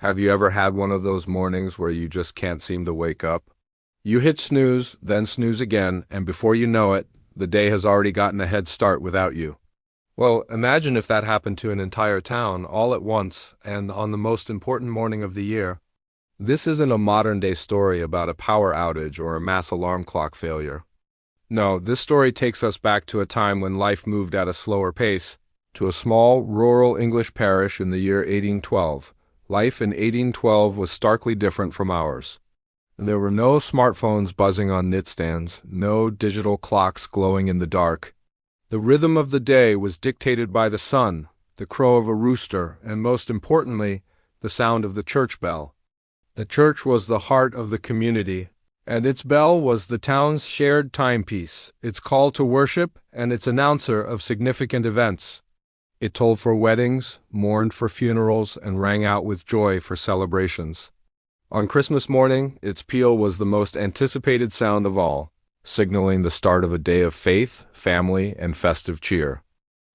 Have you ever had one of those mornings where you just can't seem to wake up? You hit snooze, then snooze again, and before you know it, the day has already gotten a head start without you. Well, imagine if that happened to an entire town all at once and on the most important morning of the year. This isn't a modern-day story about a power outage or a mass alarm clock failure. No, this story takes us back to a time when life moved at a slower pace, to a small, rural English parish in the year 1812. Life in 1812 was starkly different from ours. There were no smartphones buzzing on nightstands, no digital clocks glowing in the dark. The rhythm of the day was dictated by the sun, the crow of a rooster, and most importantly, the sound of the church bell. The church was the heart of the community, and its bell was the town's shared timepiece, its call to worship, and its announcer of significant events. It tolled for weddings, mourned for funerals, and rang out with joy for celebrations. On Christmas morning, its peal was the most anticipated sound of all, signaling the start of a day of faith, family, and festive cheer.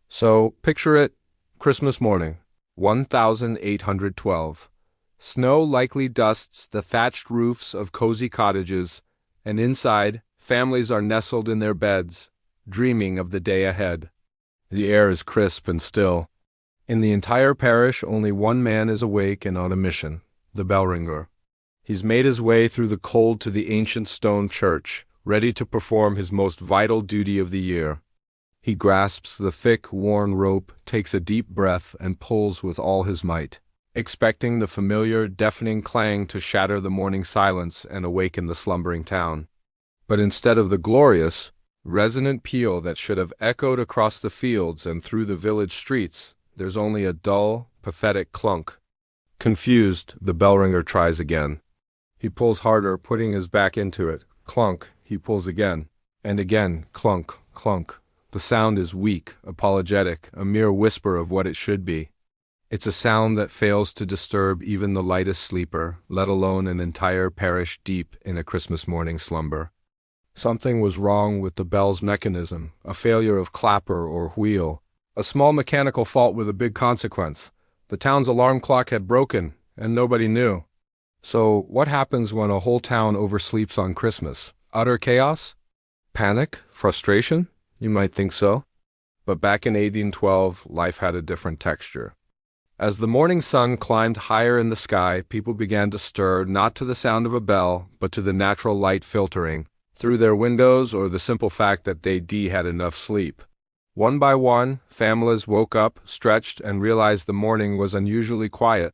So, picture it, Christmas morning, 1812. Snow likely dusts the thatched roofs of cozy cottages, and inside, families are nestled in their beds, dreaming of the day ahead. The air is crisp and still. In the entire parish, only one man is awake and on a mission, the bell ringer. He's made his way through the cold to the ancient stone church, ready to perform his most vital duty of the year. He grasps the thick, worn rope, takes a deep breath, and pulls with all his might, expecting the familiar, deafening clang to shatter the morning silence and awaken the slumbering town. But instead of the glorious, resonant peal that should have echoed across the fields and through the village streets, there's only a dull, pathetic clunk. Confused, the bell ringer tries again. He pulls harder, putting his back into it. Clunk, he pulls again. And again, clunk, clunk. The sound is weak, apologetic, a mere whisper of what it should be. It's a sound that fails to disturb even the lightest sleeper, let alone an entire parish deep in a Christmas morning slumber. Something was wrong with the bell's mechanism, a failure of clapper or wheel, a small mechanical fault with a big consequence. The town's alarm clock had broken, and nobody knew. So, what happens when a whole town oversleeps on Christmas? Utter chaos? Panic? Frustration? You might think so. But back in 1812, life had a different texture. As the morning sun climbed higher in the sky, people began to stir not to the sound of a bell, but to the natural light filtering through their windows or the simple fact that they had enough sleep. One by one, families woke up, stretched, and realized the morning was unusually quiet.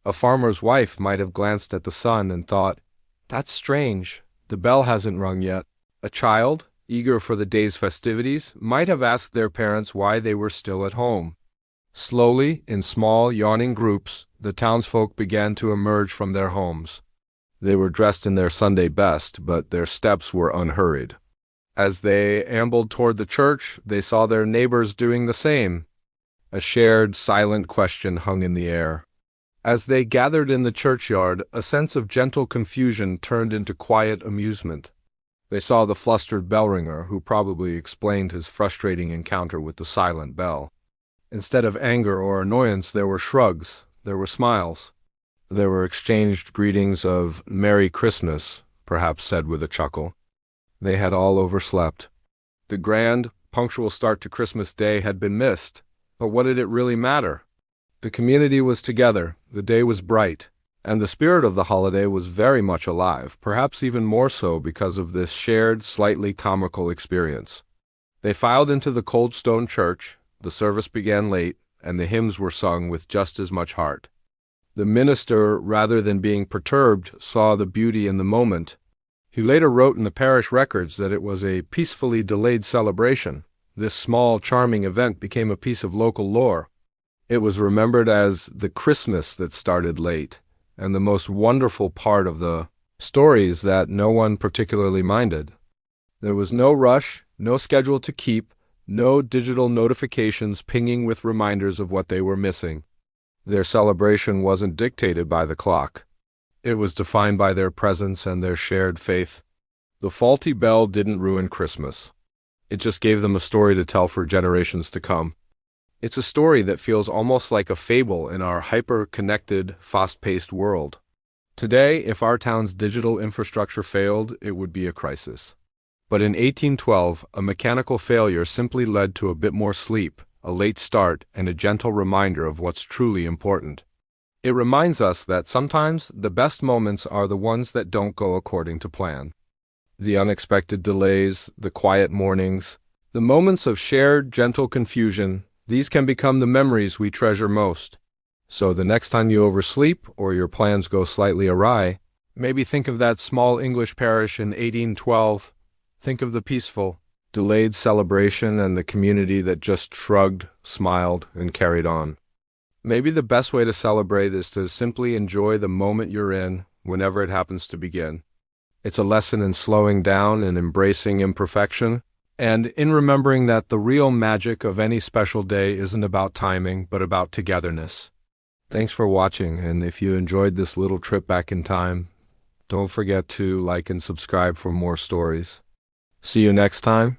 A farmer's wife might have glanced at the sun and thought, "That's strange, the bell hasn't rung yet." A child, eager for the day's festivities, might have asked their parents why they were still at home. Slowly, in small, yawning groups, the townsfolk began to emerge from their homes. They were dressed in their Sunday best, but their steps were unhurried. As they ambled toward the church, they saw their neighbors doing the same. A shared, silent question hung in the air. As they gathered in the churchyard, a sense of gentle confusion turned into quiet amusement. They saw the flustered bell ringer, who probably explained his frustrating encounter with the silent bell. Instead of anger or annoyance, there were shrugs, there were smiles. There were exchanged greetings of "Merry Christmas," perhaps said with a chuckle. They had all overslept. The grand, punctual start to Christmas Day had been missed, but what did it really matter? The community was together, the day was bright, and the spirit of the holiday was very much alive, perhaps even more so because of this shared, slightly comical experience. They filed into the cold stone church, the service began late, and the hymns were sung with just as much heart. The minister, rather than being perturbed, saw the beauty in the moment. He later wrote in the parish records that it was a peacefully delayed celebration. This small, charming event became a piece of local lore. It was remembered as the Christmas that started late, and the most wonderful part of the story is that no one particularly minded. There was no rush, no schedule to keep, no digital notifications pinging with reminders of what they were missing. Their celebration wasn't dictated by the clock. It was defined by their presence and their shared faith. The faulty bell didn't ruin Christmas. It just gave them a story to tell for generations to come. It's a story that feels almost like a fable in our hyper-connected, fast-paced world. Today, if our town's digital infrastructure failed, it would be a crisis. But in 1812, a mechanical failure simply led to a bit more sleep, a late start, and a gentle reminder of what's truly important. It reminds us that sometimes the best moments are the ones that don't go according to plan. The unexpected delays, the quiet mornings, the moments of shared, gentle confusion, these can become the memories we treasure most. So the next time you oversleep or your plans go slightly awry, maybe think of that small English parish in 1812. Think of the peaceful, delayed celebration and the community that just shrugged, smiled, and carried on. Maybe the best way to celebrate is to simply enjoy the moment you're in, whenever it happens to begin. It's a lesson in slowing down and embracing imperfection, and in remembering that the real magic of any special day isn't about timing, but about togetherness. Thanks for watching, and if you enjoyed this little trip back in time, don't forget to like and subscribe for more stories. See you next time.